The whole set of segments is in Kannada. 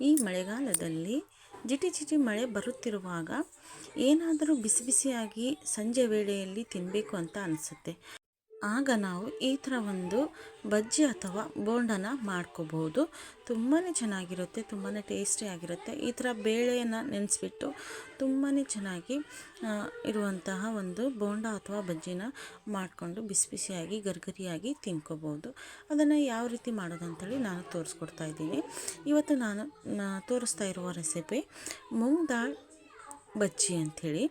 ಈ ಮಳೆಗಾಲದಲ್ಲಿ ಜಿಟಿ ಜಿಟಿ ಮಳೆ ಬರುತ್ತಿರುವಾಗ ಏನಾದರೂ ಬಿಸಿ ಬಿಸಿಯಾಗಿ ಸಂಜೆ ವೇಳೆಯಲ್ಲಿ ತಿನ್ನಬೇಕು ಅಂತ ಅನಿಸುತ್ತೆ. ಆಗ ನಾವು ಈ ಥರ ಒಂದು ಬಜ್ಜಿ ಅಥವಾ ಬೋಂಡನ ಮಾಡ್ಕೋಬೋದು. ತುಂಬಾ ಚೆನ್ನಾಗಿರುತ್ತೆ, ತುಂಬಾ ಟೇಸ್ಟಿಯಾಗಿರುತ್ತೆ. ಈ ಥರ ಬೇಳೆಯನ್ನು ನೆನೆಸ್ಬಿಟ್ಟು ತುಂಬಾ ಚೆನ್ನಾಗಿ ಇರುವಂತಹ ಒಂದು ಬೋಂಡ ಅಥವಾ ಬಜ್ಜಿನ ಮಾಡಿಕೊಂಡು ಬಿಸಿ ಬಿಸಿಯಾಗಿ ಗರಿಗರಿಯಾಗಿ ತಿನ್ಕೋಬೋದು. ಅದನ್ನು ಯಾವ ರೀತಿ ಮಾಡೋದಂಥೇಳಿ ನಾನು ತೋರಿಸ್ಕೊಡ್ತಾ ಇದ್ದೀನಿ. ಇವತ್ತು ನಾನು ತೋರಿಸ್ತಾ ಇರುವ ರೆಸಿಪಿ ಮೂಂಗ್ ದಾಲ್ ಬಜ್ಜಿ ಅಂಥೇಳಿ.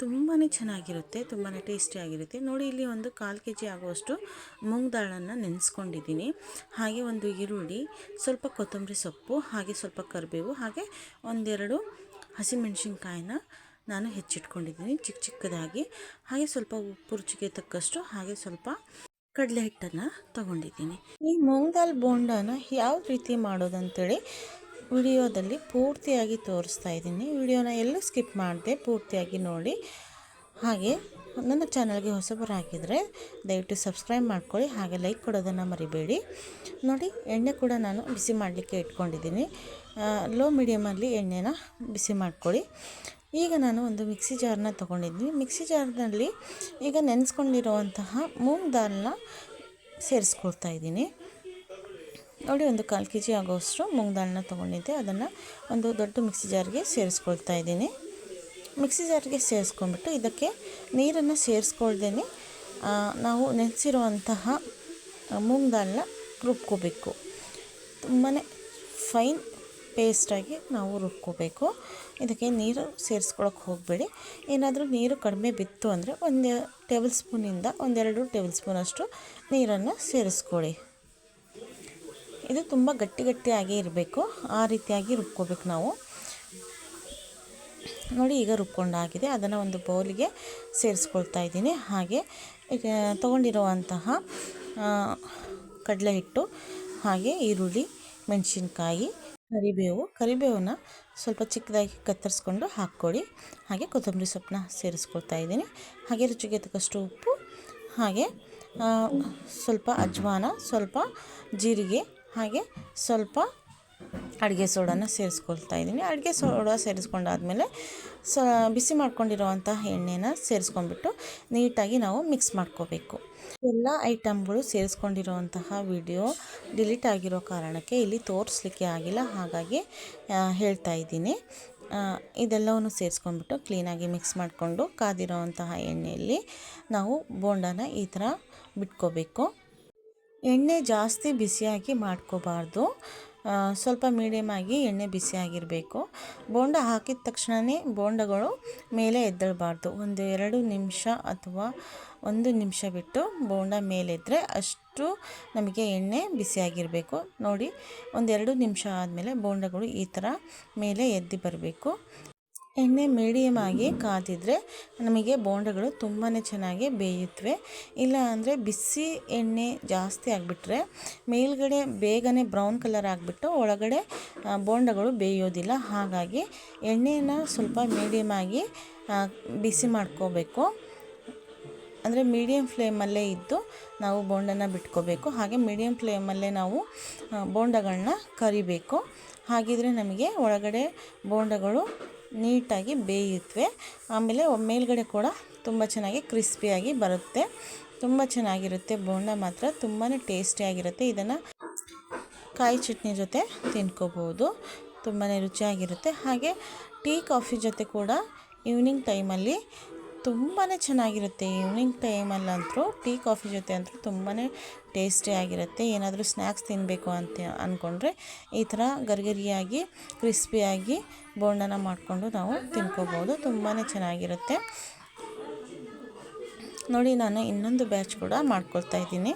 ತುಂಬಾ ಚೆನ್ನಾಗಿರುತ್ತೆ, ತುಂಬಾ ಟೇಸ್ಟಿಯಾಗಿರುತ್ತೆ. ನೋಡಿ, ಇಲ್ಲಿ ಒಂದು 1/4 kg ಆಗುವಷ್ಟು ಮೂಂಗ್ ದಾಳನ್ನು ನೆನೆಸ್ಕೊಂಡಿದ್ದೀನಿ. ಹಾಗೆ ಒಂದು ಈರುಳ್ಳಿ, ಸ್ವಲ್ಪ ಕೊತ್ತಂಬರಿ ಸೊಪ್ಪು, ಹಾಗೆ ಸ್ವಲ್ಪ ಕರಿಬೇವು, ಹಾಗೆ ಒಂದೆರಡು ಹಸಿಮೆಣಸಿನ್ಕಾಯಿನ ನಾನು ಹೆಚ್ಚಿಟ್ಕೊಂಡಿದ್ದೀನಿ ಚಿಕ್ಕ ಚಿಕ್ಕದಾಗಿ. ಹಾಗೆ ಸ್ವಲ್ಪ ಉಪ್ಪು ರುಚಿಗೆ ತಕ್ಕಷ್ಟು, ಹಾಗೆ ಸ್ವಲ್ಪ ಕಡಲೆ ಹಿಟ್ಟನ್ನು ತಗೊಂಡಿದ್ದೀನಿ. ಈ ಮೂಂಗ್ ದಾಲ್ ಬೋಂಡನ ಯಾವ ರೀತಿ ಮಾಡೋದಂತೇಳಿ ವಿಡಿಯೋದಲ್ಲಿ ಪೂರ್ತಿಯಾಗಿ ತೋರಿಸ್ತಾ ಇದ್ದೀನಿ. ವಿಡಿಯೋನ ಎಲ್ಲೂ ಸ್ಕಿಪ್ ಮಾಡದೆ ಪೂರ್ತಿಯಾಗಿ ನೋಡಿ. ಹಾಗೆ ನನ್ನ ಚಾನಲ್ಗೆ ಹೊಸಬರಾಗಿದ್ದರೆ ದಯವಿಟ್ಟು ಸಬ್ಸ್ಕ್ರೈಬ್ ಮಾಡ್ಕೊಳ್ಳಿ, ಹಾಗೆ ಲೈಕ್ ಕೊಡೋದನ್ನು ಮರಿಬೇಡಿ. ನೋಡಿ, ಎಣ್ಣೆ ಕೂಡ ನಾನು ಬಿಸಿ ಮಾಡಲಿಕ್ಕೆ ಇಟ್ಕೊಂಡಿದ್ದೀನಿ. ಲೋ ಮೀಡಿಯಮಲ್ಲಿ ಎಣ್ಣೆನ ಬಿಸಿ ಮಾಡ್ಕೊಳ್ಳಿ. ಈಗ ನಾನು ಒಂದು ಮಿಕ್ಸಿ ಜಾರನ್ನ ತೊಗೊಂಡಿದ್ದೀನಿ. ಮಿಕ್ಸಿ ಜಾರ್ನಲ್ಲಿ ಈಗ ನೆನೆಸ್ಕೊಂಡಿರುವಂತಹ ಮೂಂಗ್ ದಾಲ್ನ ಸೇರಿಸ್ಕೊಳ್ತಾ ಇದ್ದೀನಿ. ನೋಡಿ, ಒಂದು 1/4 kg ಆಗೋಷ್ಟು ಮೂಂಗ್ ದಾಳನ್ನ ತೊಗೊಂಡಿದ್ದೆ. ಅದನ್ನು ಒಂದು ದೊಡ್ಡ ಮಿಕ್ಸಿ ಜಾರ್ಗೆ ಸೇರಿಸ್ಕೊಳ್ತಾ ಇದ್ದೀನಿ. ಮಿಕ್ಸಿ ಜಾರ್ಗೆ ಸೇರಿಸ್ಕೊಂಡ್ಬಿಟ್ಟು ಇದಕ್ಕೆ ನೀರನ್ನು ಸೇರಿಸ್ಕೊಳ್ದೇ ನಾವು ನೆನೆಸಿರುವಂತಹ ಮೂಂಗ್ ದಾಳನ್ನ ರುಬ್ಕೋಬೇಕು. ತುಂಬಾ ಫೈನ್ ಪೇಸ್ಟಾಗಿ ನಾವು ರುಬ್ಕೋಬೇಕು. ಇದಕ್ಕೆ ನೀರು ಸೇರಿಸ್ಕೊಳಕ್ಕೆ ಹೋಗಬೇಡಿ. ಏನಾದರೂ ನೀರು ಕಡಿಮೆ ಬಿತ್ತು ಅಂದರೆ 1 ಟೇಬಲ್ ಸ್ಪೂನಿಂದ 1-2 ಟೇಬಲ್ ಸ್ಪೂನಷ್ಟು ನೀರನ್ನು ಸೇರಿಸ್ಕೊಳ್ಳಿ. ಇದು ತುಂಬ ಗಟ್ಟಿಯಾಗಿ ಇರಬೇಕು, ಆ ರೀತಿಯಾಗಿ ರುಬ್ಕೋಬೇಕು ನಾವು. ನೋಡಿ, ಈಗ ರುಬ್ಕೊಂಡಾಗಿದೆ. ಅದನ್ನು ಒಂದು ಬೌಲಿಗೆ ಸೇರಿಸ್ಕೊಳ್ತಾ ಇದ್ದೀನಿ. ಹಾಗೆ ತೊಗೊಂಡಿರುವಂತಹ ಕಡಲೆ ಹಿಟ್ಟು, ಹಾಗೆ ಈರುಳ್ಳಿ, ಮೆಣಸಿನ್ಕಾಯಿ, ಕರಿಬೇವನ್ನ ಸ್ವಲ್ಪ ಚಿಕ್ಕದಾಗಿ ಕತ್ತರಿಸ್ಕೊಂಡು ಹಾಕ್ಕೊಳ್ಳಿ. ಹಾಗೆ ಕೊತ್ತಂಬರಿ ಸೊಪ್ಪನ್ನ ಸೇರಿಸ್ಕೊಳ್ತಾ ಇದ್ದೀನಿ. ಹಾಗೆ ರುಚಿಗೆ ತಕ್ಕಷ್ಟು ಉಪ್ಪು, ಹಾಗೆ ಸ್ವಲ್ಪ ಅಜ್ವಾನ, ಸ್ವಲ್ಪ ಜೀರಿಗೆ, ಹಾಗೆ ಸ್ವಲ್ಪ ಅಡುಗೆ ಸೋಡಾನ ಸೇರಿಸ್ಕೊಳ್ತಾ ಇದ್ದೀನಿ. ಅಡುಗೆ ಸೋಡಾ ಸೇರಿಸ್ಕೊಂಡಾದ್ಮೇಲೆ ಬಿಸಿ ಮಾಡ್ಕೊಂಡಿರುವಂತಹ ಎಣ್ಣೆನ ಸೇರಿಸ್ಕೊಂಡ್ಬಿಟ್ಟು ನೀಟಾಗಿ ನಾವು ಮಿಕ್ಸ್ ಮಾಡ್ಕೋಬೇಕು. ಎಲ್ಲ ಐಟಮ್ಗಳು ಸೇರಿಸ್ಕೊಂಡಿರುವಂತಹ ವಿಡಿಯೋ ಡಿಲೀಟ್ ಆಗಿರೋ ಕಾರಣಕ್ಕೆ ಇಲ್ಲಿ ತೋರಿಸ್ಲಿಕ್ಕೆ ಆಗಿಲ್ಲ, ಹಾಗಾಗಿ ಹೇಳ್ತಾ ಇದ್ದೀನಿ. ಇದೆಲ್ಲವನ್ನು ಸೇರಿಸ್ಕೊಂಡ್ಬಿಟ್ಟು ಕ್ಲೀನಾಗಿ ಮಿಕ್ಸ್ ಮಾಡಿಕೊಂಡು ಕಾದಿರೋವಂತಹ ಎಣ್ಣೆಯಲ್ಲಿ ನಾವು ಬೋಂಡನ ಈ ಥರ ಬಿಟ್ಕೋಬೇಕು. ಎಣ್ಣೆ ಜಾಸ್ತಿ ಬಿಸಿಯಾಗಿ ಮಾಡ್ಕೋಬಾರ್ದು, ಸ್ವಲ್ಪ ಮೀಡಿಯಮಾಗಿ ಎಣ್ಣೆ ಬಿಸಿಯಾಗಿರಬೇಕು. ಬೋಂಡ ಹಾಕಿದ ತಕ್ಷಣವೇ ಬೋಂಡಗಳು ಮೇಲೆ ಎದ್ದೇಳಬಾರ್ದು. 1-2 ನಿಮಿಷ ಅಥವಾ 1 ನಿಮಿಷ ಬಿಟ್ಟು ಬೋಂಡ ಮೇಲೆದ್ದರೆ ಅಷ್ಟು ನಮಗೆ ಎಣ್ಣೆ ಬಿಸಿಯಾಗಿರಬೇಕು. ನೋಡಿ, 1-2 ನಿಮಿಷ ಆದಮೇಲೆ ಬೋಂಡಗಳು ಈ ಥರ ಮೇಲೆ ಎದ್ದು ಬರಬೇಕು. ಎಣ್ಣೆ ಮೀಡಿಯಮಾಗಿ ಕಾದಿದ್ರೆ ನಮಗೆ ಬೋಂಡಗಳು ತುಂಬಾ ಚೆನ್ನಾಗಿ ಬೇಯುತ್ತವೆ. ಇಲ್ಲ ಅಂದರೆ ಬಿಸಿ ಎಣ್ಣೆ ಜಾಸ್ತಿ ಆಗಿಬಿಟ್ರೆ ಮೇಲ್ಗಡೆ ಬೇಗನೆ ಬ್ರೌನ್ ಕಲರ್ ಆಗಿಬಿಟ್ಟು ಒಳಗಡೆ ಬೋಂಡಗಳು ಬೇಯೋದಿಲ್ಲ. ಹಾಗಾಗಿ ಎಣ್ಣೆನ ಸ್ವಲ್ಪ ಮೀಡಿಯಮಾಗಿ ಬಿಸಿ ಮಾಡ್ಕೋಬೇಕು. ಅಂದರೆ ಮೀಡಿಯಮ್ ಫ್ಲೇಮಲ್ಲೇ ಇದ್ದು ನಾವು ಬೋಂಡನ ಬಿಟ್ಕೋಬೇಕು. ಹಾಗೆ ಮೀಡಿಯಮ್ ಫ್ಲೇಮಲ್ಲೇ ನಾವು ಬೋಂಡಗಳನ್ನ ಕರಿಬೇಕು. ಹಾಗಿದ್ರೆ ನಮಗೆ ಒಳಗಡೆ ಬೋಂಡಗಳು ನೀಟಾಗಿ ಬೇಯುತ್ತವೆ. ಆಮೇಲೆ ಮೇಲ್ಗಡೆ ಕೂಡ ತುಂಬ ಚೆನ್ನಾಗಿ ಕ್ರಿಸ್ಪಿಯಾಗಿ ಬರುತ್ತೆ. ತುಂಬ ಚೆನ್ನಾಗಿರುತ್ತೆ ಬೋಂಡ, ಮಾತ್ರ ತುಂಬಾ ಟೇಸ್ಟಿಯಾಗಿರುತ್ತೆ. ಇದನ್ನು ಕಾಯಿ ಚಟ್ನಿ ಜೊತೆ ತಿನ್ಕೋಬೋದು, ತುಂಬಾ ರುಚಿಯಾಗಿರುತ್ತೆ. ಹಾಗೆ ಟೀ ಕಾಫಿ ಜೊತೆ ಕೂಡ ಈವ್ನಿಂಗ್ ಟೈಮಲ್ಲಿ ತುಂಬಾ ಚೆನ್ನಾಗಿರುತ್ತೆ. ಈವ್ನಿಂಗ್ ಟೈಮಲ್ಲಂತೂ ಟೀ ಕಾಫಿ ಜೊತೆ ಅಂತೂ ತುಂಬಾ ಟೇಸ್ಟಿಯಾಗಿರುತ್ತೆ. ಏನಾದರೂ ಸ್ನ್ಯಾಕ್ಸ್ ತಿನ್ನಬೇಕು ಅಂತ ಅಂದ್ಕೊಂಡ್ರೆ ಈ ಥರ ಗರಿಗರಿಯಾಗಿ ಕ್ರಿಸ್ಪಿಯಾಗಿ ಬೋಂಡನ ಮಾಡಿಕೊಂಡು ನಾವು ತಿನ್ಕೋಬೋದು, ತುಂಬಾ ಚೆನ್ನಾಗಿರುತ್ತೆ. ನೋಡಿ, ನಾನು ಇನ್ನೊಂದು ಬ್ಯಾಚ್ ಕೂಡ ಮಾಡ್ಕೊಳ್ತಾ ಇದ್ದೀನಿ.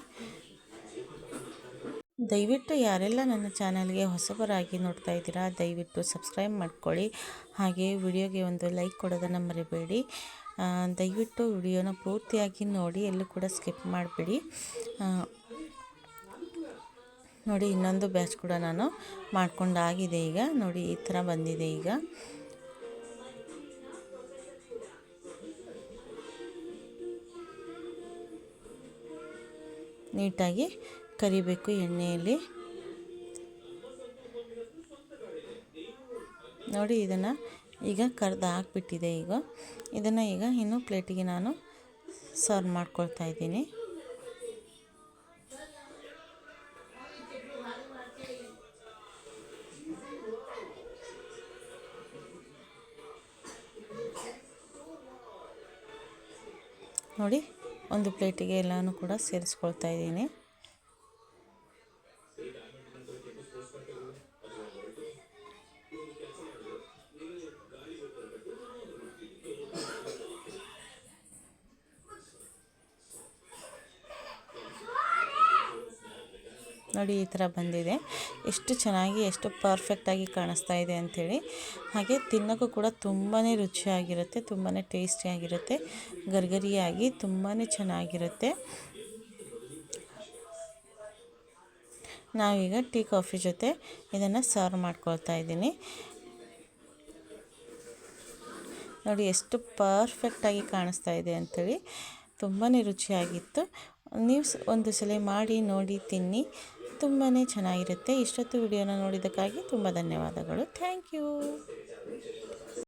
ದಯವಿಟ್ಟು ಯಾರೆಲ್ಲ ನನ್ನ ಚಾನಲ್ಗೆ ಹೊಸಬರಾಗಿ ನೋಡ್ತಾ ಇದ್ದೀರಾ ದಯವಿಟ್ಟು ಸಬ್ಸ್ಕ್ರೈಬ್ ಮಾಡ್ಕೊಳ್ಳಿ. ಹಾಗೆ ವಿಡಿಯೋಗೆ ಒಂದು ಲೈಕ್ ಕೊಡೋದನ್ನು ಮರಿಬೇಡಿ. ದಯವಿಟ್ಟು ವಿಡಿಯೋನ ಪೂರ್ತಿಯಾಗಿ ನೋಡಿ, ಎಲ್ಲೂ ಕೂಡ ಸ್ಕಿಪ್ ಮಾಡಬೇಡಿ. ನೋಡಿ, ಇನ್ನೊಂದು ಬ್ಯಾಚ್ ಕೂಡ ನಾನು ಮಾಡ್ಕೊಂಡಾಗಿದೆ. ಈಗ ನೋಡಿ, ಈ ಥರ ಬಂದಿದೆ. ಈಗ ನೀಟಾಗಿ ಕರಿಬೇಕು ಎಣ್ಣೆಯಲ್ಲಿ. ನೋಡಿ ಇದನ್ನು ಈಗ ಕರ್ದು ಹಾಕ್ಬಿಟ್ಟಿದೆ. ಈಗ ಇದನ್ನು ಈಗ ಇನ್ನು ಪ್ಲೇಟಿಗೆ ನಾನು ಸರ್ವ್ ಮಾಡ್ಕೊಳ್ತಾ ಇದ್ದೀನಿ. ನೋಡಿ ಒಂದು ಪ್ಲೇಟಿಗೆ ಎಲ್ಲನೂ ಕೂಡ ಸೇರಿಸ್ಕೊಳ್ತಾ ಇದ್ದೀನಿ. ನೋಡಿ ಈ ಥರ ಬಂದಿದೆ. ಎಷ್ಟು ಚೆನ್ನಾಗಿ ಎಷ್ಟು ಪರ್ಫೆಕ್ಟಾಗಿ ಕಾಣಿಸ್ತಾ ಇದೆ ಅಂಥೇಳಿ. ಹಾಗೆ ತಿನ್ನೋಕ್ಕೂ ಕೂಡ ತುಂಬಾ ರುಚಿಯಾಗಿರುತ್ತೆ, ತುಂಬಾ ಟೇಸ್ಟಿಯಾಗಿರುತ್ತೆ, ಗರಿಗರಿಯಾಗಿ ತುಂಬಾ ಚೆನ್ನಾಗಿರುತ್ತೆ. ನಾವೀಗ ಟೀ ಕಾಫಿ ಜೊತೆ ಇದನ್ನು ಸರ್ವ್ ಮಾಡ್ಕೊಳ್ತಾ ಇದ್ದೀನಿ. ನೋಡಿ ಎಷ್ಟು ಪರ್ಫೆಕ್ಟಾಗಿ ಕಾಣಿಸ್ತಾ ಇದೆ ಅಂಥೇಳಿ. ತುಂಬಾ ರುಚಿಯಾಗಿತ್ತು. ನೀವು ಒಂದು ಸಲ ಮಾಡಿ ನೋಡಿ ತಿನ್ನಿ, ತುಂಬಾ ಚೆನ್ನಾಗಿರುತ್ತೆ. ಇಷ್ಟೊತ್ತು ವಿಡಿಯೋನ ನೋಡಿದ್ದಕ್ಕಾಗಿ ತುಂಬ ಧನ್ಯವಾದಗಳು. Thank you.